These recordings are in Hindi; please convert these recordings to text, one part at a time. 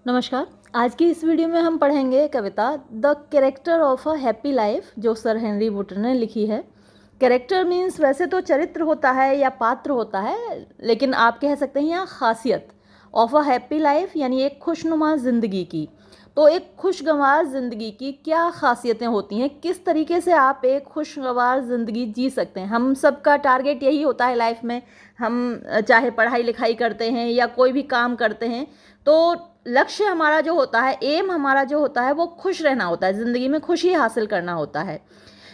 नमस्कार। आज की इस वीडियो में हम पढ़ेंगे कविता the character of a happy life जो सर हेनरी वुड ने लिखी है। कैरेक्टर मीन्स वैसे तो चरित्र होता है या पात्र होता है, लेकिन आप कह सकते हैं यहाँ खासियत। ऑफ अ हैप्पी लाइफ यानी एक खुशनुमा ज़िंदगी की। तो एक खुशगवार ज़िंदगी की क्या खासियतें होती हैं, किस तरीके से आप एक खुशगवार ज़िंदगी जी सकते हैं। हम सबका टारगेट यही होता है लाइफ में। हम चाहे पढ़ाई लिखाई करते हैं या कोई भी काम करते हैं, तो लक्ष्य हमारा जो होता है, एम हमारा जो होता है, वो खुश रहना होता है, ज़िंदगी में खुशी हासिल करना होता है।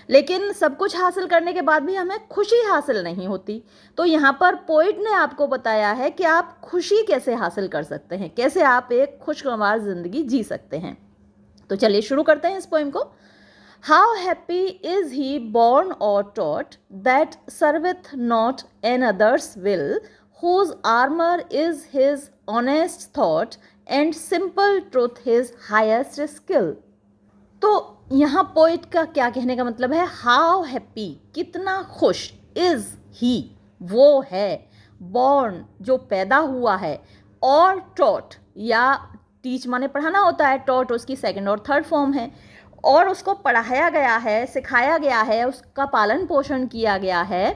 लेकिन सब कुछ हासिल करने के बाद भी हमें खुशी हासिल नहीं होती। तो यहाँ पर पोइट ने आपको बताया है कि आप खुशी कैसे हासिल कर सकते हैं, कैसे आप एक खुशगवार ज़िंदगी जी सकते हैं। तो चलिए शुरू करते हैं इस पोइम को। How happy is he born or taught that serveth not another's will, whose armor is his honest thought and simple truth his highest skill। तो यहाँ पोइट का क्या कहने का मतलब है, हाउ हैप्पी कितना खुश, इज ही वो है, बॉर्न जो पैदा हुआ है, और टॉट या टीच माने पढ़ाना होता है, टॉट उसकी सेकंड और थर्ड फॉर्म है, और उसको पढ़ाया गया है, सिखाया गया है, उसका पालन पोषण किया गया है।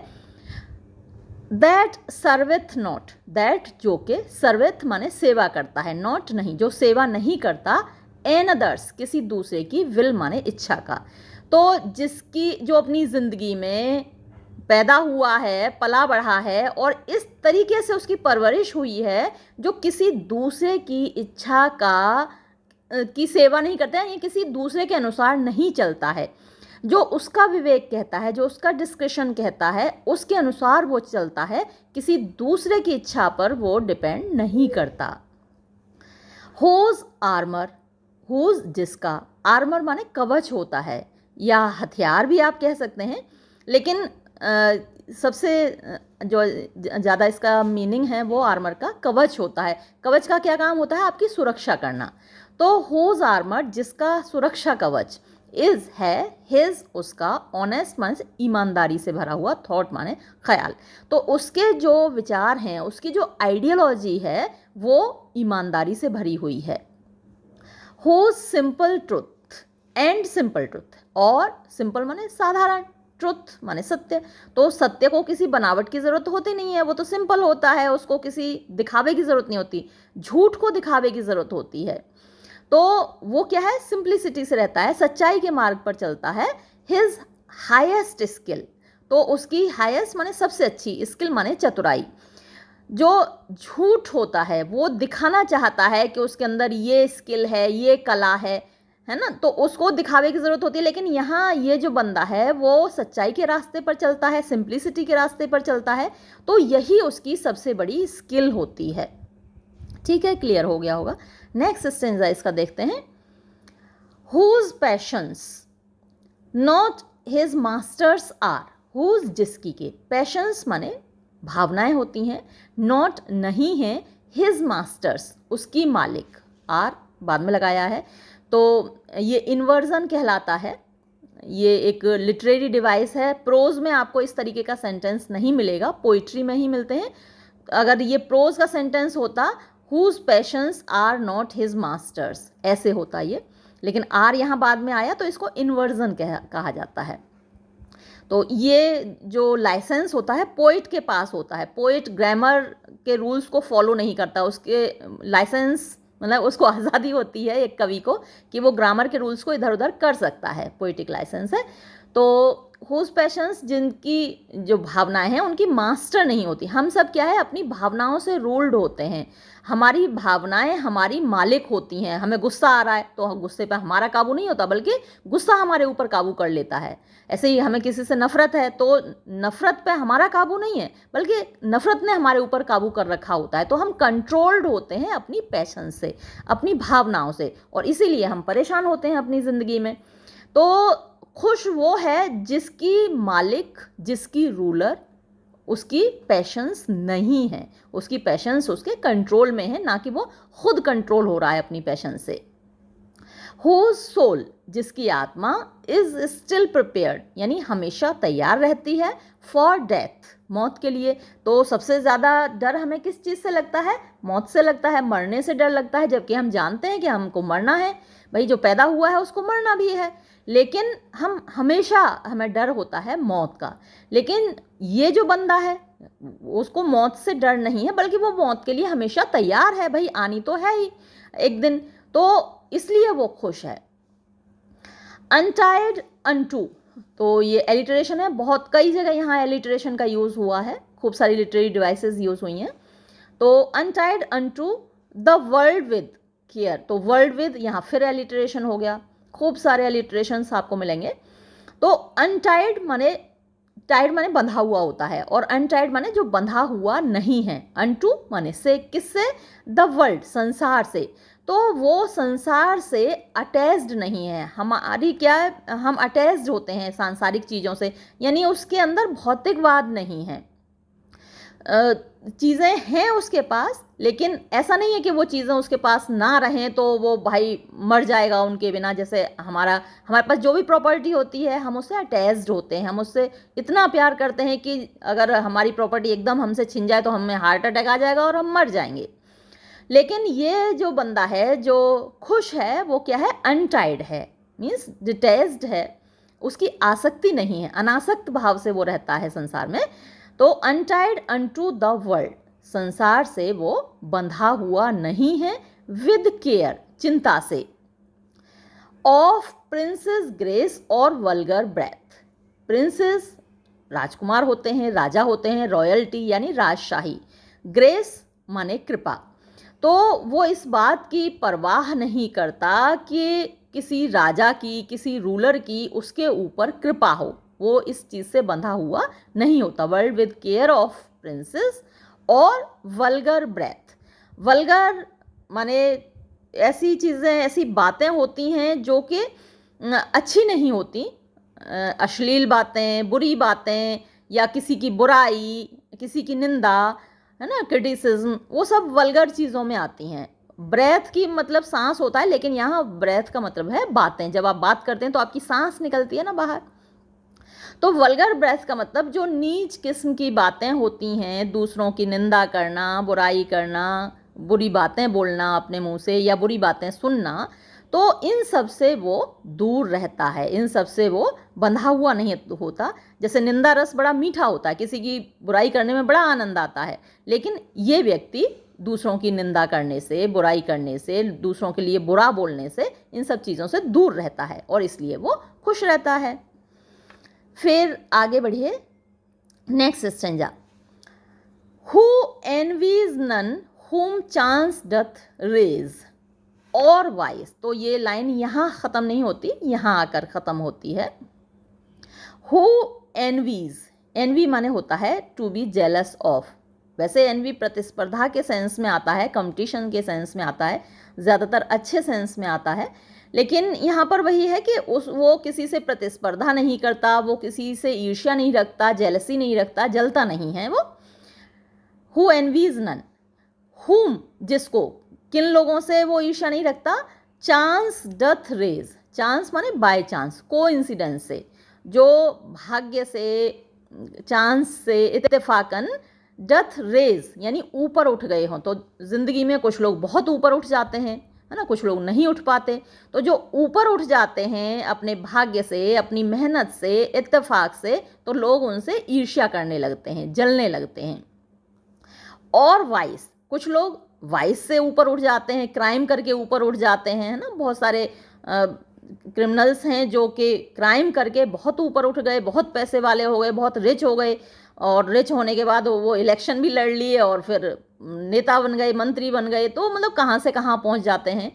दैट सर्विथ नॉट, दैट जो के सर्विथ माने सेवा करता है, नॉट नहीं, जो सेवा नहीं करता, एन अदर्स किसी दूसरे की, विल माने इच्छा का। तो जिसकी जो अपनी ज़िंदगी में पैदा हुआ है, पला बढ़ा है और इस तरीके से उसकी परवरिश हुई है जो किसी दूसरे की इच्छा की सेवा नहीं करता है, ये किसी दूसरे के अनुसार नहीं चलता है, जो उसका विवेक कहता है, जो उसका डिस्क्रिशन कहता है, उसके अनुसार वो चलता है, किसी दूसरे की इच्छा पर वो डिपेंड नहीं करता। होज आर्मर, होज जिसका, आर्मर माने कवच होता है या हथियार भी आप कह सकते हैं, लेकिन सबसे जो ज़्यादा इसका मीनिंग है वो आर्मर का कवच होता है। कवच का क्या काम होता है, आपकी सुरक्षा करना। तो होज आर्मर जिसका सुरक्षा कवच, इज है, हिज उसका, ऑनेस्ट माने ईमानदारी से भरा हुआ, थॉट माने ख्याल, तो उसके जो विचार हैं, उसकी जो आइडियोलॉजी है वो ईमानदारी से भरी हुई है। हो simple truth and simple truth, और सिंपल माने साधारण, ट्रुथ माने सत्य। तो सत्य को किसी बनावट की ज़रूरत होती नहीं है, वो तो सिंपल होता है, उसको किसी दिखावे की ज़रूरत नहीं होती। झूठ को दिखावे की ज़रूरत होती है, तो वो क्या है, सिंप्लिसिटी से रहता है, सच्चाई के मार्ग पर चलता है। हिज हाईएस्ट स्किल, तो उसकी हाईएस्ट माने सबसे अच्छी, स्किल माने चतुराई। जो झूठ होता है वो दिखाना चाहता है कि उसके अंदर ये स्किल है, ये कला है ना, तो उसको दिखावे की ज़रूरत होती है। लेकिन यहाँ ये जो बंदा है वो सच्चाई के रास्ते पर चलता है, सिंप्लिसिटी के रास्ते पर चलता है, तो यही उसकी सबसे बड़ी स्किल होती है। ठीक है, क्लियर हो गया होगा। नेक्स्ट स्टेंजा इसका देखते हैं। Whose passions not his masters are, whose जिसकी के, पैशंस माने भावनाएं होती हैं, नॉट नहीं है, हिज मास्टर्स उसकी मालिक, आर बाद में लगाया है, तो ये इन्वर्जन कहलाता है। ये एक लिटरेरी डिवाइस है, प्रोज में आपको इस तरीके का सेंटेंस नहीं मिलेगा, पोइट्री में ही मिलते हैं। अगर ये प्रोज का सेंटेंस होता, whose passions are not his masters, ऐसे होता ये, लेकिन आर यहाँ बाद में आया तो इसको इन्वर्जन कहा जाता है। तो ये जो लाइसेंस होता है पोइट के पास होता है, पोइट ग्रामर के रूल्स को फॉलो नहीं करता, उसके लाइसेंस मतलब उसको आज़ादी होती है एक कवि को कि वो ग्रामर के रूल्स को इधर उधर कर सकता है, पोइटिक लाइसेंस है। तो हुज पैशंस जिनकी जो भावनाएं हैं उनकी मास्टर नहीं होती। हम सब क्या है, अपनी भावनाओं से रूल्ड होते हैं, हमारी भावनाएं हमारी मालिक होती हैं। हमें गुस्सा आ रहा है तो गुस्से पर हमारा काबू नहीं होता, बल्कि गुस्सा हमारे ऊपर काबू कर लेता है। ऐसे ही हमें किसी से नफरत है तो नफरत पे हमारा काबू नहीं है, बल्कि नफरत ने हमारे ऊपर काबू कर रखा होता है। तो हम कंट्रोल्ड होते हैं अपनी पैशन से, अपनी भावनाओं से, और इसीलिए हम परेशान होते हैं अपनी ज़िंदगी में। तो खुश वो है जिसकी मालिक, जिसकी रूलर उसकी पैशंस नहीं है, उसकी पैशंस उसके कंट्रोल में है, ना कि वो खुद कंट्रोल हो रहा है अपनी पैशन से। whose soul, जिसकी आत्मा is still prepared, यानी हमेशा तैयार रहती है for death, मौत के लिए। तो सबसे ज़्यादा डर हमें किस चीज़ से लगता है? मौत से लगता है, मरने से डर लगता है, जबकि हम जानते हैं कि हमको मरना है। भाई जो पैदा हुआ है उसको मरना भी है, लेकिन हमें डर होता है मौत का। लेकिन ये जो बंदा है उसको मौत से डर नहीं है, बल्कि वो मौत के लिए हमेशा तैयार है, भाई आनी तो है ही एक दिन, तो इसलिए वो खुश है। अनटाइड अनटू, तो ये एलिटरेशन है, बहुत कई जगह यहाँ एलिटरेशन का यूज़ हुआ है, खूब सारी लिटरेरी डिवाइसेस यूज़ हुई हैं। तो untied unto the world with care, तो वर्ल्ड विद यहाँ फिर एलिटरेशन हो गया, खूब सारे एलिटरेशंस आपको मिलेंगे। तो अनटाइड माने, टाइड माने बंधा हुआ होता है, और अनटाइड माने जो बंधा हुआ नहीं है। अनटू माने से, किससे? द वर्ल्ड, संसार से। तो वो संसार से अटैच्ड नहीं है, हमारी क्या है, हम अटैच्ड होते हैं सांसारिक चीज़ों से, यानी उसके अंदर भौतिकवाद नहीं है। चीज़ें हैं उसके पास, लेकिन ऐसा नहीं है कि वो चीज़ें उसके पास ना रहें तो वो भाई मर जाएगा उनके बिना। जैसे हमारे पास जो भी प्रॉपर्टी होती है हम उससे अटैच्ड होते हैं, हम उससे इतना प्यार करते हैं कि अगर हमारी प्रॉपर्टी एकदम हमसे छिन जाए तो हमें हार्ट अटैक आ जाएगा और हम मर जाएंगे। लेकिन ये जो बंदा है जो खुश है वो क्या है? अनटाइड है, मीन्स डिटैच्ड है, उसकी आसक्ति नहीं है, अनासक्त भाव से वो रहता है संसार में। तो अनटाइड अनटू द वर्ल्ड, संसार से वो बंधा हुआ नहीं है, विद केयर, चिंता से। ऑफ प्रिंसेस ग्रेस और वल्गर ब्रेथ, प्रिंसेस राजकुमार होते हैं, राजा होते हैं, रॉयल्टी यानी राजशाही, ग्रेस माने कृपा। तो वो इस बात की परवाह नहीं करता कि किसी राजा की, किसी रूलर की उसके ऊपर कृपा हो, वो इस चीज़ से बंधा हुआ नहीं होता। World with care of princess और वल्गर ब्रेथ, वल्गर माने ऐसी चीज़ें, ऐसी बातें होती हैं जो कि अच्छी नहीं होती, अश्लील बातें, बुरी बातें, या किसी की बुराई, किसी की निंदा, है ना, क्रिटिसिज्म, वो सब वल्गर चीज़ों में आती हैं। ब्रेथ की मतलब सांस होता है, लेकिन यहाँ ब्रेथ का मतलब है बातें। जब आप बात करते हैं तो आपकी सांस निकलती है ना बाहर, तो वल्गर ब्रेथ का मतलब जो नीच किस्म की बातें होती हैं, दूसरों की निंदा करना, बुराई करना, बुरी बातें बोलना अपने मुंह से, या बुरी बातें सुनना, तो इन सब से वो दूर रहता है, इन सब से वो बंधा हुआ नहीं होता। जैसे निंदा रस बड़ा मीठा होता है, किसी की बुराई करने में बड़ा आनंद आता है, लेकिन ये व्यक्ति दूसरों की निंदा करने से, बुराई करने से, दूसरों के लिए बुरा बोलने से, इन सब चीज़ों से दूर रहता है, और इसलिए वो खुश रहता है। फिर आगे बढ़िए, next stanza. Who envies none whom chance doth raise, और वाइस, तो ये लाइन यहाँ ख़त्म नहीं होती, यहाँ आकर ख़त्म होती है। हु एनवीज, एनवी माने होता है टू बी जेलस ऑफ। वैसे एनवी प्रतिस्पर्धा के सेंस में आता है, कंपटीशन के सेंस में आता है, ज़्यादातर अच्छे सेंस में आता है, लेकिन यहाँ पर वही है कि वो किसी से प्रतिस्पर्धा नहीं करता, वो किसी से ईर्ष्या नहीं रखता, जेलसी नहीं रखता, जलता नहीं है वो। हु एनवीज नन, हुम जिसको, किन लोगों से वो ईर्ष्या नहीं रखता? चांस डथ रेज, चांस माने बाय चांस, कोइंसिडेंस से, जो भाग्य से, चांस से, इत्तेफाकन, डथ रेज यानी ऊपर उठ गए हों। तो जिंदगी में कुछ लोग बहुत ऊपर उठ जाते हैं, है ना, कुछ लोग नहीं उठ पाते। तो जो ऊपर उठ जाते हैं अपने भाग्य से, अपनी मेहनत से, इत्तेफाक से, तो लोग उनसे ईर्ष्या करने लगते हैं, जलने लगते हैं। और वाइस, कुछ लोग वाइस से ऊपर उठ जाते हैं, क्राइम करके ऊपर उठ जाते हैं, है ना, बहुत सारे क्रिमिनल्स हैं जो कि क्राइम करके बहुत ऊपर उठ गए, बहुत पैसे वाले हो गए, बहुत रिच हो गए, और रिच होने के बाद वो इलेक्शन भी लड़ लिए और फिर नेता बन गए, मंत्री बन गए, तो मतलब कहाँ से कहाँ पहुँच जाते हैं।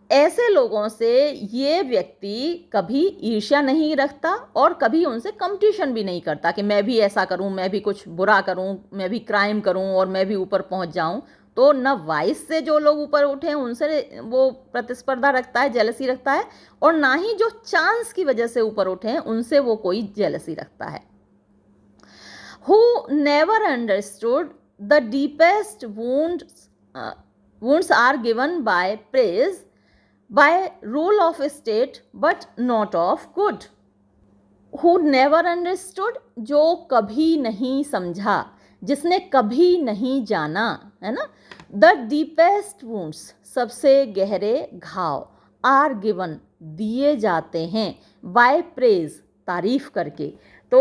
ऐसे लोगों से ये व्यक्ति कभी ईर्ष्या नहीं रखता और कभी उनसे कंपटीशन भी नहीं करता कि मैं भी ऐसा करूं, मैं भी कुछ बुरा करूं, मैं भी क्राइम करूं और मैं भी ऊपर पहुंच जाऊं। तो न वाइस से जो लोग ऊपर उठे हैं उनसे वो प्रतिस्पर्धा रखता है, जेलसी रखता है, और ना ही जो चांस की वजह से ऊपर उठे हैं उनसे वो कोई जेलसी रखता है। Who never understood the deepest wounds are given by praise, by rule of state but not of good. Who never understood, जो कभी नहीं समझा, जिसने कभी नहीं जाना, है ना। द डीपेस्ट वुंड्स, सबसे गहरे घाव, आर गिवन, दिए जाते हैं, बाय प्रेज, तारीफ करके। तो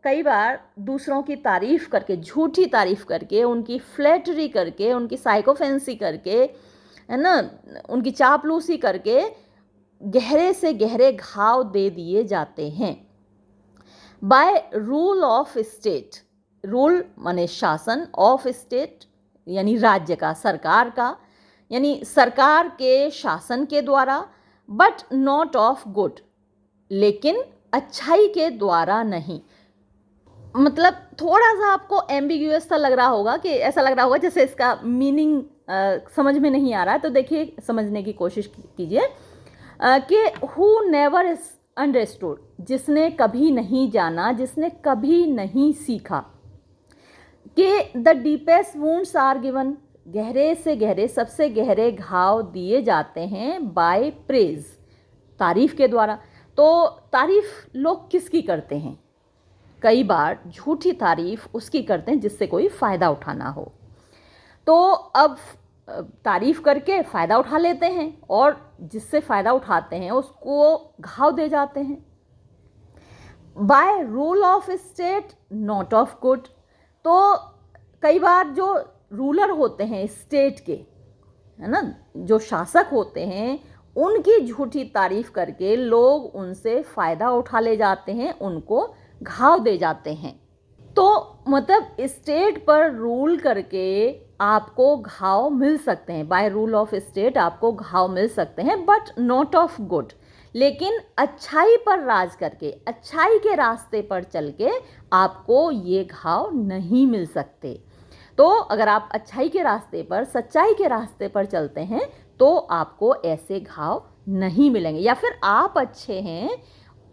कई बार दूसरों की तारीफ करके, झूठी तारीफ करके, उनकी फ्लैटरी करके, उनकी साइकोफेंसी करके, है ना, उनकी चापलूसी करके गहरे से गहरे घाव दे दिए जाते हैं। By rule of state, rule माने शासन, ऑफ स्टेट यानी राज्य का, सरकार का, यानी सरकार के शासन के द्वारा, बट नॉट ऑफ गुड, लेकिन अच्छाई के द्वारा नहीं। मतलब थोड़ा सा आपको एम्बिग्यूअस सा लग रहा होगा, कि ऐसा लग रहा होगा जैसे इसका मीनिंग समझ में नहीं आ रहा है, तो देखिए समझने की कोशिश कीजिए कि हु नेवर इज अंडरस्टूड, जिसने कभी नहीं जाना, जिसने कभी नहीं सीखा, कि the deepest wounds are given, गहरे से गहरे, सबसे गहरे घाव दिए जाते हैं, बाय प्रेज, तारीफ के द्वारा। तो तारीफ लोग किसकी करते हैं? कई बार झूठी तारीफ उसकी करते हैं जिससे कोई फ़ायदा उठाना हो। तो अब तारीफ करके फ़ायदा उठा लेते हैं, और जिससे फ़ायदा उठाते हैं उसको घाव दे जाते हैं। By rule of state not of good, तो कई बार जो रूलर होते हैं स्टेट के, है ना, जो शासक होते हैं, उनकी झूठी तारीफ करके लोग उनसे फ़ायदा उठा ले जाते हैं, उनको घाव दे जाते हैं। तो मतलब स्टेट पर रूल करके आपको घाव मिल सकते हैं, बाय रूल ऑफ स्टेट आपको घाव मिल सकते हैं, बट नॉट ऑफ गुड, लेकिन अच्छाई पर राज करके, अच्छाई के रास्ते पर चल के आपको ये घाव नहीं मिल सकते। तो अगर आप अच्छाई के रास्ते पर, सच्चाई के रास्ते पर चलते हैं तो आपको ऐसे घाव नहीं मिलेंगे। या फिर आप अच्छे हैं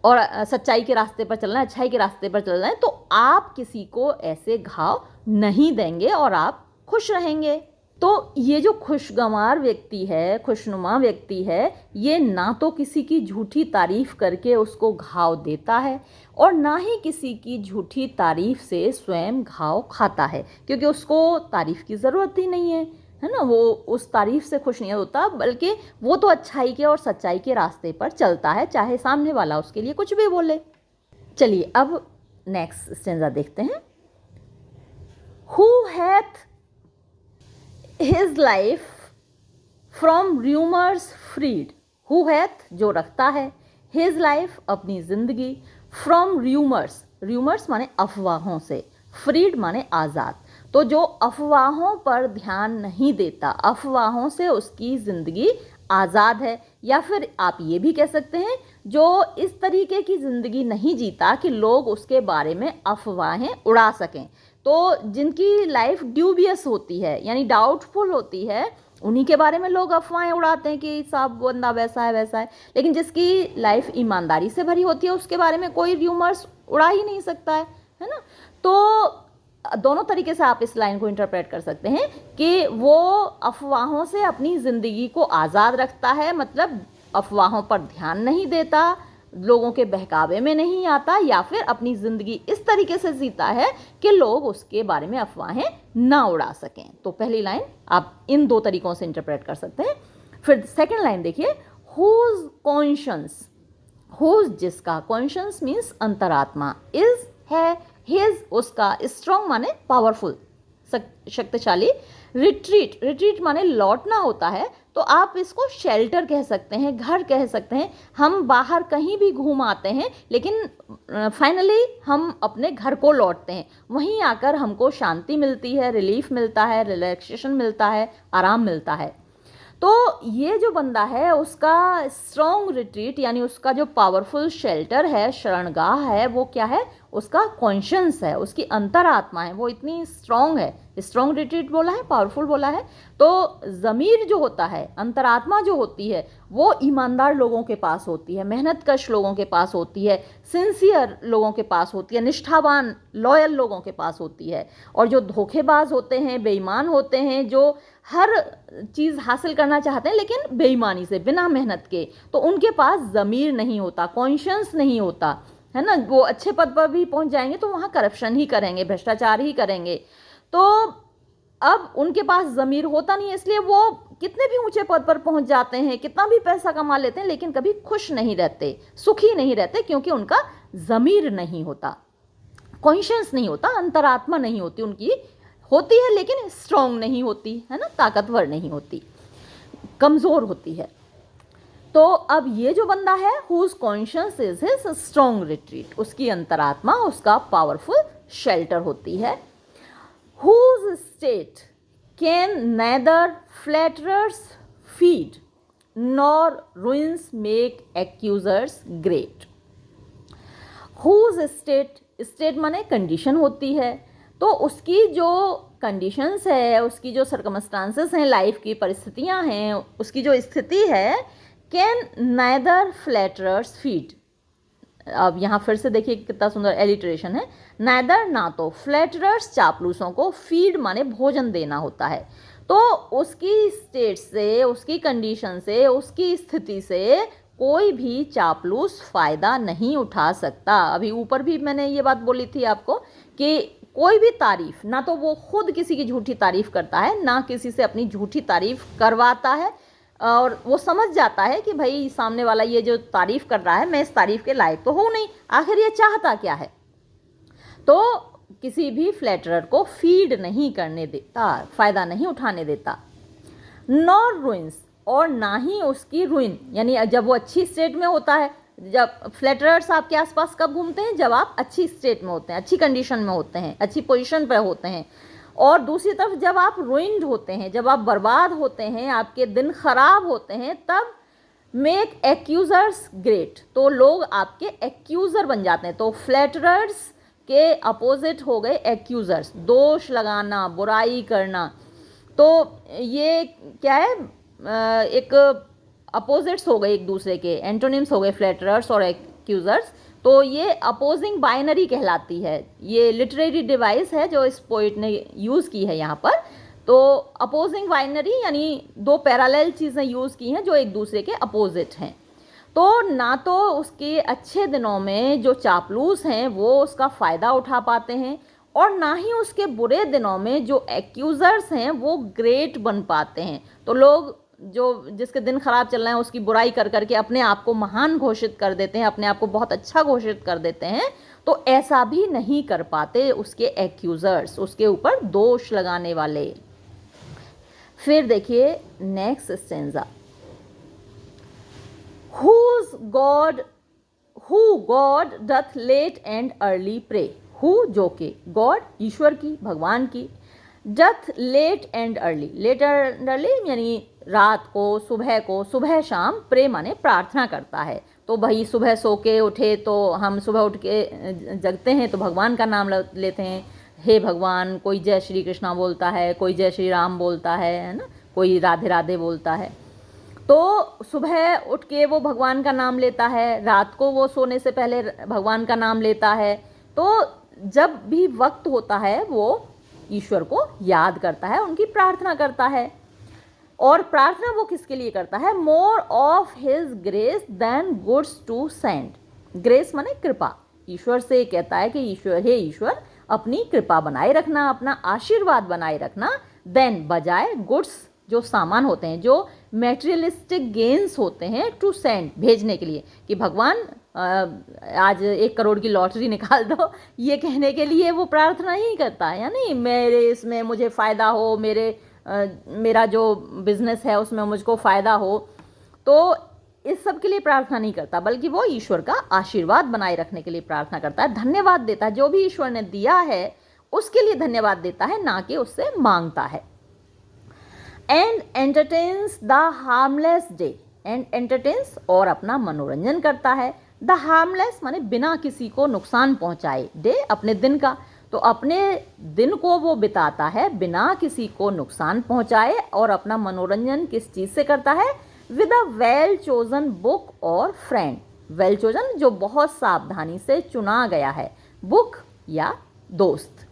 और सच्चाई के रास्ते पर चलना है, अच्छाई के रास्ते पर चल रहे हैं, तो आप किसी को ऐसे घाव नहीं देंगे और आप खुश रहेंगे। तो ये जो खुशगवार व्यक्ति है, खुशनुमा व्यक्ति है, ये ना तो किसी की झूठी तारीफ करके उसको घाव देता है, और ना ही किसी की झूठी तारीफ से स्वयं घाव खाता है, क्योंकि उसको तारीफ की ज़रूरत ही नहीं है ना। वो उस तारीफ से खुश नहीं होता, बल्कि वो तो अच्छाई के और सच्चाई के रास्ते पर चलता है, चाहे सामने वाला उसके लिए कुछ भी बोले। चलिए अब नेक्स्ट स्टेंजा देखते हैं। Who hath his life from rumours freed, who hath जो रखता है, हिज लाइफ अपनी जिंदगी, फ्रॉम रूमर्स, रूमर्स माने अफवाहों से, फ्रीड माने आज़ाद। तो जो अफवाहों पर ध्यान नहीं देता, अफवाहों से उसकी ज़िंदगी आज़ाद है। या फिर आप ये भी कह सकते हैं जो इस तरीके की ज़िंदगी नहीं जीता कि लोग उसके बारे में अफवाहें उड़ा सकें। तो जिनकी लाइफ ड्यूबियस होती है, यानी डाउटफुल होती है, उन्हीं के बारे में लोग अफवाहें उड़ाते हैं कि साहब बंदा वैसा है वैसा है। लेकिन जिसकी लाइफ ईमानदारी से भरी होती है उसके बारे में कोई र्यूमर्स उड़ा ही नहीं सकता है ना। तो दोनों तरीके से आप इस लाइन को इंटरप्रेट कर सकते हैं कि वो अफवाहों से अपनी ज़िंदगी को आज़ाद रखता है, मतलब अफवाहों पर ध्यान नहीं देता, लोगों के बहकावे में नहीं आता, या फिर अपनी ज़िंदगी इस तरीके से जीता है कि लोग उसके बारे में अफवाहें ना उड़ा सकें। तो पहली लाइन आप इन दो तरीक़ों से इंटरप्रेट कर सकते हैं। फिर सेकेंड लाइन देखिए, हुज कॉन्शियंस, हुज जिसका, कॉन्शियंस मीन्स अंतरात्मा, इज है, हिज उसका, स्ट्रॉन्ग माने पावरफुल शक्तिशाली, रिट्रीट, रिट्रीट माने लौटना होता है, तो आप इसको शेल्टर कह सकते हैं, घर कह सकते हैं। हम बाहर कहीं भी घूम आते हैं लेकिन फाइनली हम अपने घर को लौटते हैं, वहीं आकर हमको शांति मिलती है, रिलीफ मिलता है, रिलैक्सेशन मिलता है, आराम मिलता है। तो ये जो बंदा है उसका स्ट्रॉन्ग रिट्रीट यानी उसका जो पावरफुल शेल्टर है, शरणगाह है, वो क्या है, उसका कॉन्शियंस है, उसकी अंतरात्मा है, वो इतनी स्ट्रॉन्ग है। स्ट्रॉन्ग रिट्रीट बोला है, पावरफुल बोला है। तो ज़मीर जो होता है, अंतरात्मा जो होती है, वो ईमानदार लोगों के पास होती है, मेहनतकश लोगों के पास होती है, सिंसियर लोगों के पास होती है, निष्ठावान लॉयल लोगों के पास होती है। और जो धोखेबाज होते हैं, बेईमान होते हैं, जो हर चीज़ हासिल करना चाहते हैं लेकिन बेईमानी से, बिना मेहनत के, तो उनके पास ज़मीर नहीं होता, कॉन्शियस नहीं होता, है ना। वो अच्छे पद पर भी पहुंच जाएंगे तो वहाँ करप्शन ही करेंगे, भ्रष्टाचार ही करेंगे। तो अब उनके पास ज़मीर होता नहीं है, इसलिए वो कितने भी ऊंचे पद पर पहुंच जाते हैं, कितना भी पैसा कमा लेते हैं, लेकिन कभी खुश नहीं रहते, सुखी नहीं रहते, क्योंकि उनका ज़मीर नहीं होता, कॉन्शियस नहीं होता, अंतरात्मा नहीं होती उनकी, होती है लेकिन स्ट्रॉन्ग नहीं होती, है ना, ताकतवर नहीं होती, कमज़ोर होती है। तो अब ये जो बंदा है, whose conscience is his strong retreat, उसकी अंतरात्मा उसका पावरफुल शेल्टर होती है। Whose state can neither flatterers feed nor ruins make accusers great. Whose state, state माने कंडीशन होती है, तो उसकी जो कंडीशंस है, उसकी जो सर्कमस्टांसेस हैं, लाइफ की परिस्थितियां हैं, उसकी जो स्थिति है, कैन नाइदर फ्लैटरर्स फीड। अब यहाँ फिर से देखिए कितना सुंदर एलिट्रेशन है, नाइदर ना तो, फ्लैटरर्स चापलूसों को, फीड माने भोजन देना होता है। तो उसकी स्टेट से, उसकी कंडीशन से, उसकी स्थिति से कोई भी चापलूस फ़ायदा नहीं उठा सकता। अभी ऊपर भी मैंने ये बात बोली थी आपको कि कोई भी तारीफ़, ना तो वो खुद किसी की झूठी तारीफ़ करता है, ना किसी से अपनी झूठी तारीफ़ करवाता है, और वो समझ जाता है कि भाई सामने वाला ये जो तारीफ़ कर रहा है, मैं इस तारीफ़ के लायक तो हूँ नहीं, आखिर ये चाहता क्या है। तो किसी भी फ्लैटरर को फीड नहीं करने देता, फ़ायदा नहीं उठाने देता। नॉर रुइंस, और ना ही उसकी रुइन, यानी जब वो अच्छी स्टेट में होता है, जब फ्लैटरर्स आपके आसपास कब घूमते हैं, जब आप अच्छी स्टेट में होते हैं, अच्छी कंडीशन में होते हैं, अच्छी पोजीशन पर होते हैं। और दूसरी तरफ जब आप रुइंड होते हैं, जब आप बर्बाद होते हैं, आपके दिन खराब होते हैं, तब मेक एक्यूजर्स ग्रेट, तो लोग आपके एक्यूज़र बन जाते हैं। तो फ्लैटरर्स के अपोजिट हो गए एक्यूज़र्स, दोष लगाना, बुराई करना। तो ये क्या है, एक अपोजिट्स हो गए, एक दूसरे के एंटोनिम्स हो गए फ्लैटरर्स और एक्यूजर्स। तो ये अपोजिंग बाइनरी कहलाती है, ये लिटरेरी डिवाइस है जो इस पोइट ने यूज़ की है यहाँ पर। तो अपोजिंग बाइनरी यानी दो पैरेलल चीज़ें यूज़ की हैं जो एक दूसरे के अपोजिट हैं। तो ना तो उसके अच्छे दिनों में जो चापलूस हैं वो उसका फ़ायदा उठा पाते हैं, और ना ही उसके बुरे दिनों में जो एक्यूज़र्स हैं वो ग्रेट बन पाते हैं। तो लोग जो जिसके दिन खराब चल रहे हैं उसकी बुराई कर करके अपने आप को महान घोषित कर देते हैं, अपने आप को बहुत अच्छा घोषित कर देते हैं। तो ऐसा भी नहीं कर पाते उसके एक्यूज़र्स, उसके ऊपर दोष लगाने वाले। फिर देखिए next stanza, who God doth late and early pray. Who जो के, गॉड ईश्वर की, भगवान की, doth late and early, late and early यानी रात को, सुबह को, सुबह शाम, प्रे माने प्रार्थना करता है। तो भाई सुबह सो के उठे तो हम सुबह उठ के जगते हैं तो भगवान का नाम लेते हैं, हे भगवान। कोई जय श्री कृष्णा बोलता है, कोई जय श्री राम बोलता है ना, कोई राधे राधे बोलता है। तो सुबह उठ के वो भगवान का नाम लेता है, रात को वो सोने से पहले भगवान का नाम लेता है। तो जब भी वक्त होता है वो ईश्वर को याद करता है, उनकी प्रार्थना करता है। और प्रार्थना वो किसके लिए करता है, more of his grace than goods to send. Grace माने कृपा, ईश्वर से कहता है कि ईश्वर, हे ईश्वर अपनी कृपा बनाए रखना, अपना आशीर्वाद बनाए रखना, देन बजाय गुड्स जो सामान होते हैं, जो मेटेरियलिस्टिक गेन्स होते हैं, टू सेंड भेजने के लिए, कि भगवान आज 1 करोड़ की लॉटरी निकाल दो, ये कहने के लिए वो प्रार्थना ही करता है, यानी मेरे इसमें मुझे फ़ायदा हो, मेरा जो बिज़नेस है उसमें मुझको फ़ायदा हो। तो इस सब के लिए प्रार्थना नहीं करता, बल्कि वो ईश्वर का आशीर्वाद बनाए रखने के लिए प्रार्थना करता है, धन्यवाद देता है, जो भी ईश्वर ने दिया है उसके लिए धन्यवाद देता है, ना कि उससे मांगता है। And entertains the harmless day, and entertains और अपना मनोरंजन करता है, द हार्मलेस माने बिना किसी को नुकसान पहुंचाए, डे अपने दिन का, तो अपने दिन को वो बिताता है बिना किसी को नुकसान पहुंचाए। और अपना मनोरंजन किस चीज़ से करता है, with a well chosen book और फ्रेंड। वेल चोजन जो बहुत सावधानी से चुना गया है, बुक या दोस्त।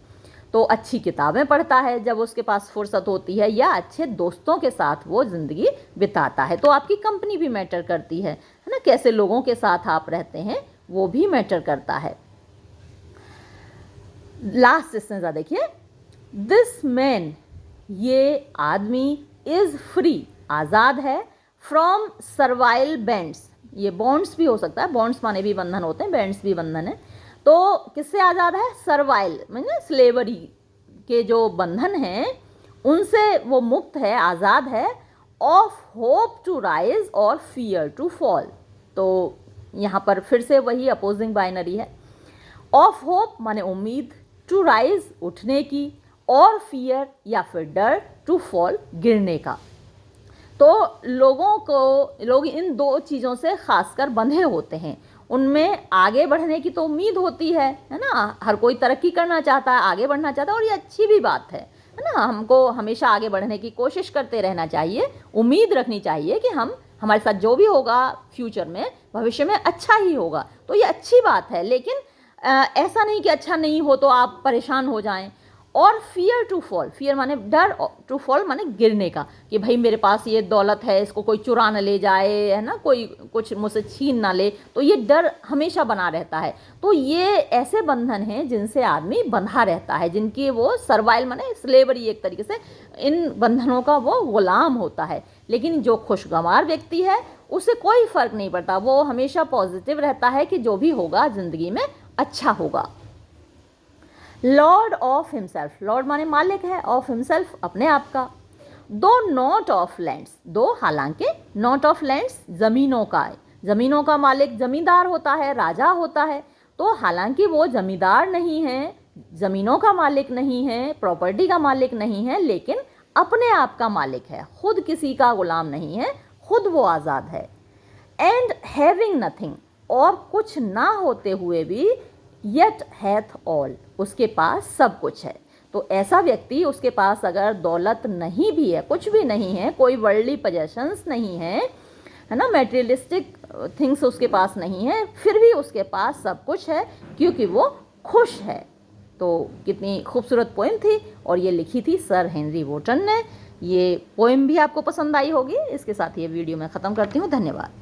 तो अच्छी किताबें पढ़ता है जब उसके पास फुर्सत होती है, या अच्छे दोस्तों के साथ वो ज़िंदगी बिताता है। तो आपकी कंपनी भी मैटर करती है ना, कैसे लोगों के साथ आप रहते हैं वो भी मैटर करता है। लास्ट सेंटेंस देखिए, दिस मैन, ये आदमी, इज़ फ्री, आज़ाद है, फ्रॉम सर्वाइल बैंड्स, ये बॉन्ड्स भी हो सकता है, बॉन्ड्स माने भी बंधन होते हैं, बैंड्स भी बंधन है। तो किससे आज़ाद है? सर्वाइल माने स्लेवरी के जो बंधन हैं उनसे वो मुक्त है, आज़ाद है। ऑफ होप टू राइज और फियर टू फॉल, तो यहाँ पर फिर से वही अपोजिंग बाइनरी है। ऑफ होप माने उम्मीद, टू राइज उठने की, और फियर या फिर डर, टू फॉल गिरने का। तो लोग इन दो चीज़ों से खासकर बंधे होते हैं। उनमें आगे बढ़ने की तो उम्मीद होती है ना, हर कोई तरक्की करना चाहता है, आगे बढ़ना चाहता है, और ये अच्छी भी बात है ना। हमको हमेशा आगे बढ़ने की कोशिश करते रहना चाहिए, उम्मीद रखनी चाहिए कि हमारे साथ जो भी होगा फ्यूचर में, भविष्य में अच्छा ही होगा, तो ये अच्छी बात है। लेकिन ऐसा नहीं कि अच्छा नहीं हो तो आप परेशान हो जाएं। और फियर टू फॉल, फियर माने डर, टू फॉल माने गिरने का, कि भाई मेरे पास ये दौलत है, इसको कोई चुरा न ले जाए, है ना, कोई कुछ मुझसे छीन ना ले, तो ये डर हमेशा बना रहता है। तो ये ऐसे बंधन हैं जिनसे आदमी बंधा रहता है, जिनकी वो सर्वाइल माने स्लेवरी, एक तरीके से इन बंधनों का वो गुलाम होता है। लेकिन जो खुशगवार व्यक्ति है उसे कोई फ़र्क नहीं पड़ता, वो हमेशा पॉजिटिव रहता है कि जो भी होगा ज़िंदगी में अच्छा होगा। लॉर्ड ऑफ हिमसेल्फ, लॉर्ड माने मालिक है, ऑफ हिमसेल्फ अपने आप का। दो नॉट ऑफ लैंड्स, दो हालांकि, नॉट ऑफ लैंड्स ज़मीनों का है, ज़मीनों का मालिक जमींदार होता है, राजा होता है। तो हालांकि वो जमींदार नहीं है, ज़मीनों का मालिक नहीं है, प्रॉपर्टी का मालिक नहीं है, लेकिन अपने आप का मालिक है, खुद किसी का गुलाम नहीं है, खुद वो आज़ाद है। एंड हैविंग नथिंग, और कुछ ना होते हुए भी, येट हैथ ऑल, उसके पास सब कुछ है। तो ऐसा व्यक्ति, उसके पास अगर दौलत नहीं भी है, कुछ भी नहीं है, कोई वर्ल्डली पोजेशंस नहीं है ना, मटेरियलिस्टिक थिंग्स उसके पास नहीं है, फिर भी उसके पास सब कुछ है क्योंकि वो खुश है। तो कितनी खूबसूरत पोएम थी, और ये लिखी थी सर हेनरी वोटन ने। ये पोएम भी आपको पसंद आई होगी। इसके साथ ये वीडियो मैं ख़त्म करती हूँ। धन्यवाद।